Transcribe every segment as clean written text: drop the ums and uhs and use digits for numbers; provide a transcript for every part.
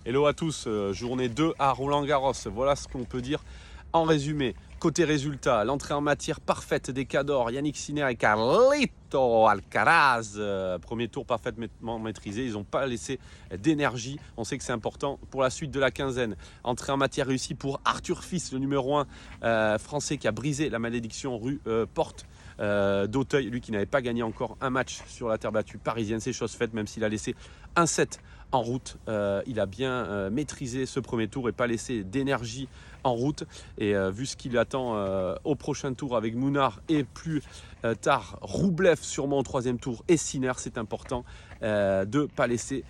Hello à tous, journée 2 à Roland-Garros. Voilà ce qu'on peut dire en résumé. Côté résultat, l'entrée en matière parfaite des Cadors, Yannick Sinner et Carlito Alcaraz. Premier tour parfaitement maîtrisé, ils n'ont pas laissé d'énergie. On sait que c'est important pour la suite de la quinzaine. Entrée en matière réussie pour Arthur Fils, le numéro 1 français qui a brisé la malédiction porte d'Auteuil. Lui qui n'avait pas gagné encore un match sur la terre battue parisienne. C'est chose faite, même s'il a laissé un set en route. Il a bien maîtrisé ce premier tour et pas laissé d'énergie en route. Et vu ce qu'il attend au prochain tour avec Mounard et plus tard Roublev sûrement au troisième tour et Sinner, c'est important de ne pas laisser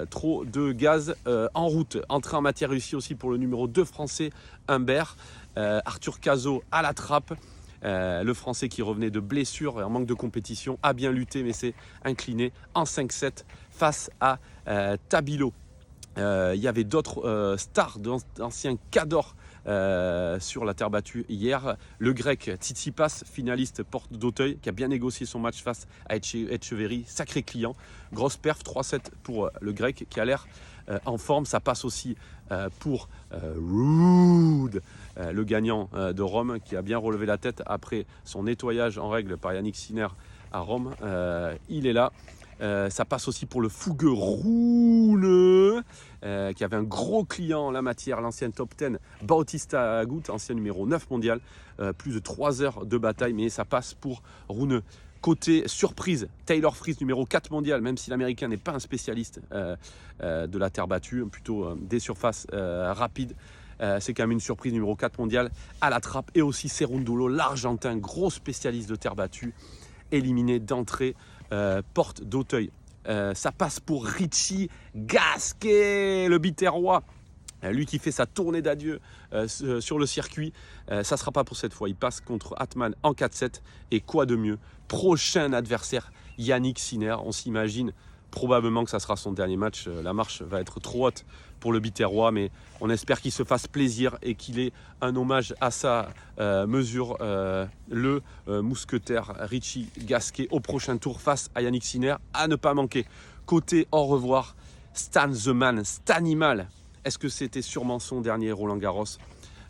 trop de gaz en route. Entrée en matière réussie aussi pour le numéro 2 français Humbert. Arthur Cazot à la trappe. Le français qui revenait de blessure et en manque de compétition a bien lutté mais s'est incliné en 5-7 face à Tabilo. Il y avait d'autres stars d'anciens cadors sur la terre battue hier. Le grec Tsitsipas, finaliste porte d'Auteuil, qui a bien négocié son match face à Etcheverry, sacré client. Grosse perf, 3-7 pour le grec qui a l'air en forme. Ça passe aussi pour Ruud, le gagnant de Rome, qui a bien relevé la tête après son nettoyage en règle par Yannick Sinner à Rome. Il est là. Ça passe aussi pour le fougueux Rune, qui avait un gros client en la matière, l'ancienne top 10 Bautista Agut, ancien numéro 9 mondial, plus de 3 heures de bataille, mais ça passe pour Rune. Côté surprise, Taylor Fritz, numéro 4 mondial, même si l'américain n'est pas un spécialiste de la terre battue, plutôt des surfaces rapides. C'est quand même une surprise, numéro 4 mondial à la trappe. Et aussi Cerundolo, l'Argentin, gros spécialiste de terre battue, éliminé d'entrée porte d'Auteuil. Ça passe pour Richie Gasquet, le Biterrois. Lui qui fait sa tournée d'adieu sur le circuit. Ça ne sera pas pour cette fois. Il passe contre Atman en 4-7. Et quoi de mieux? Prochain adversaire, Yannick Sinner. On s'imagine probablement que ça sera son dernier match. La marche va être trop haute pour le Biterrois, mais on espère qu'il se fasse plaisir et qu'il ait un hommage à sa mesure, le mousquetaire Richie Gasquet au prochain tour face à Yannick Sinner, à ne pas manquer. Côté au revoir, Stan the Man, Stanimal. Est-ce que c'était sûrement son dernier Roland-Garros?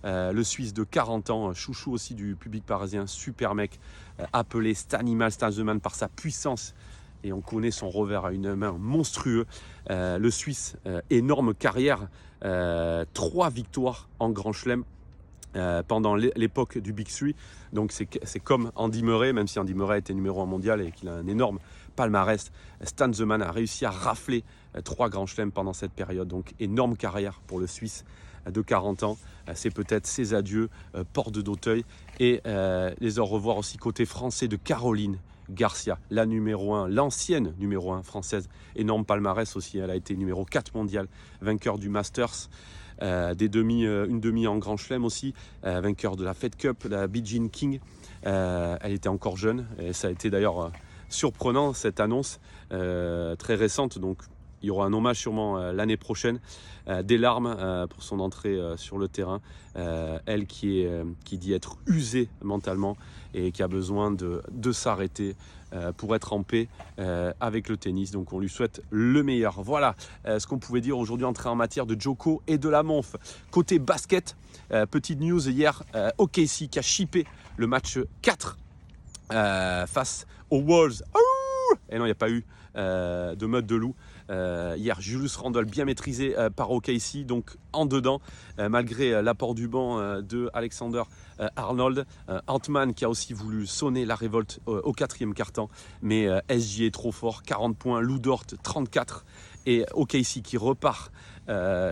Le Suisse de 40 ans, chouchou aussi du public parisien, super mec, appelé Stanimal, Stan the Man par sa puissance. Et on connaît son revers à une main monstrueux. Le Suisse, énorme carrière, 3 victoires en Grand Chelem pendant l'époque du Big Three. Donc c'est comme Andy Murray, même si Andy Murray était numéro 1 mondial et qu'il a un énorme palmarès. Stan the Man a réussi à rafler 3 Grands Chelems pendant cette période. Donc énorme carrière pour le Suisse de 40 ans. C'est peut-être ses adieux, porte d'Auteuil. Et les au revoir aussi côté français de Caroline Garcia, la numéro 1, l'ancienne numéro 1 française, énorme palmarès aussi, elle a été numéro 4 mondial, vainqueur du Masters, une demi en Grand Chelem aussi, vainqueur de la Fed Cup, de la Billie Jean King. Elle était encore jeune et ça a été d'ailleurs surprenant cette annonce très récente, donc il y aura un hommage sûrement l'année prochaine. Des larmes pour son entrée sur le terrain. Elle qui dit être usée mentalement et qui a besoin de s'arrêter pour être en paix avec le tennis. Donc on lui souhaite le meilleur. Voilà ce qu'on pouvait dire aujourd'hui, entrée en matière de Djoko et de la Monf. Côté basket, petite news hier, OKC qui a shippé le match 4 face aux Wolves. Et non, il n'y a pas eu de meute de loup. Hier, Julius Randle bien maîtrisé par OKC, donc en dedans, malgré l'apport du banc de Alexander Arnold. Ant-Man qui a aussi voulu sonner la révolte au 4e quart-temps, mais SJ est trop fort, 40 points, Lou Dort 34, et OKC qui repart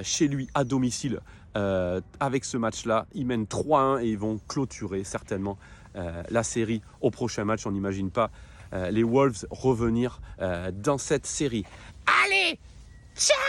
chez lui à domicile avec ce match-là. Ils mènent 3-1 et ils vont clôturer certainement la série au prochain match. On n'imagine pas les Wolves revenir dans cette série. Allez, ciao!